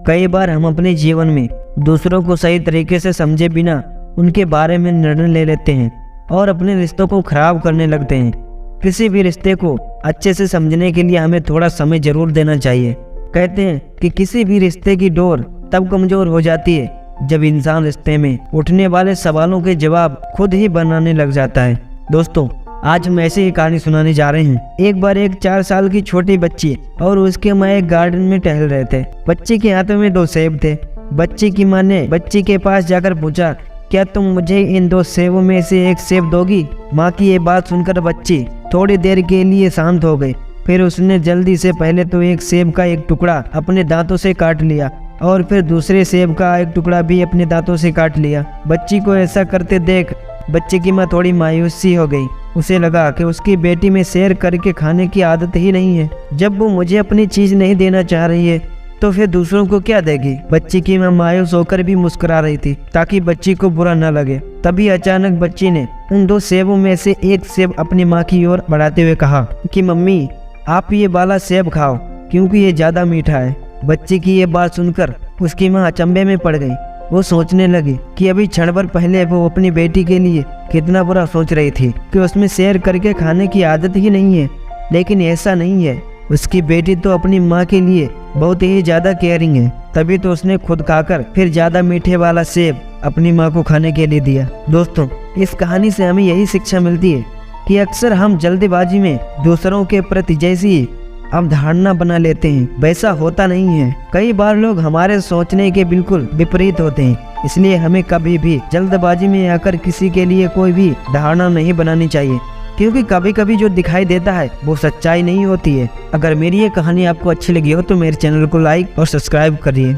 कई बार हम अपने जीवन में दूसरों को सही तरीके से समझे बिना उनके बारे में निर्णय ले लेते हैं और अपने रिश्तों को खराब करने लगते हैं। किसी भी रिश्ते को अच्छे से समझने के लिए हमें थोड़ा समय जरूर देना चाहिए। कहते हैं कि किसी भी रिश्ते की डोर तब कमजोर हो जाती है जब इंसान रिश्ते में उठने वाले सवालों के जवाब खुद ही बनाने लग जाता है। दोस्तों, आज हम ऐसी ही कहानी सुनाने जा रहे हैं। एक बार एक 4 साल की छोटी बच्ची और उसके माँ एक गार्डन में टहल रहे थे। बच्ची के हाथों में 2 सेब थे। बच्ची की माँ ने बच्ची के पास जाकर पूछा, क्या तुम मुझे इन 2 सेबों में से एक सेब दोगी? माँ की ये बात सुनकर बच्ची थोड़ी देर के लिए शांत हो गई। फिर उसने जल्दी से पहले तो एक सेब का एक टुकड़ा अपने दांतों से काट लिया और फिर दूसरे सेब का एक टुकड़ा भी अपने दांतों से काट लिया। बच्ची को ऐसा करते देख बच्चे की माँ थोड़ी मायूस सी हो गई। उसे लगा कि उसकी बेटी में शेयर करके खाने की आदत ही नहीं है। जब वो मुझे अपनी चीज नहीं देना चाह रही है तो फिर दूसरों को क्या देगी? बच्ची की माँ मायूस होकर भी मुस्कुरा रही थी ताकि बच्ची को बुरा न लगे। तभी अचानक बच्ची ने उन 2 सेबों में से एक सेब अपनी माँ की ओर बढ़ाते हुए कहा कि मम्मी, आप ये वाला सेब खाओ क्योंकि ये ज्यादा मीठा है। बच्ची की ये बात सुनकर उसकी माँ अचंभे में पड़ गई। वो सोचने लगी कि अभी क्षण भर पहले वो अपनी बेटी के लिए कितना बुरा सोच रही थी कि उसमें शेयर करके खाने की आदत ही नहीं है, लेकिन ऐसा नहीं है। उसकी बेटी तो अपनी माँ के लिए बहुत ही ज्यादा केयरिंग है। तभी तो उसने खुद खाकर फिर ज्यादा मीठे वाला सेब अपनी माँ को खाने के लिए दिया। दोस्तों, इस कहानी से हमें यही शिक्षा मिलती है कि अक्सर हम जल्दबाजी में दूसरों के प्रति जैसी अवधारणा बना लेते हैं, वैसा होता नहीं है। कई बार लोग हमारे सोचने के बिल्कुल विपरीत होते हैं। इसलिए हमें कभी भी जल्दबाजी में आकर किसी के लिए कोई भी धारणा नहीं बनानी चाहिए, क्योंकि कभी कभी जो दिखाई देता है वो सच्चाई नहीं होती है। अगर मेरी ये कहानी आपको अच्छी लगी हो तो मेरे चैनल को लाइक और सब्सक्राइब करिए।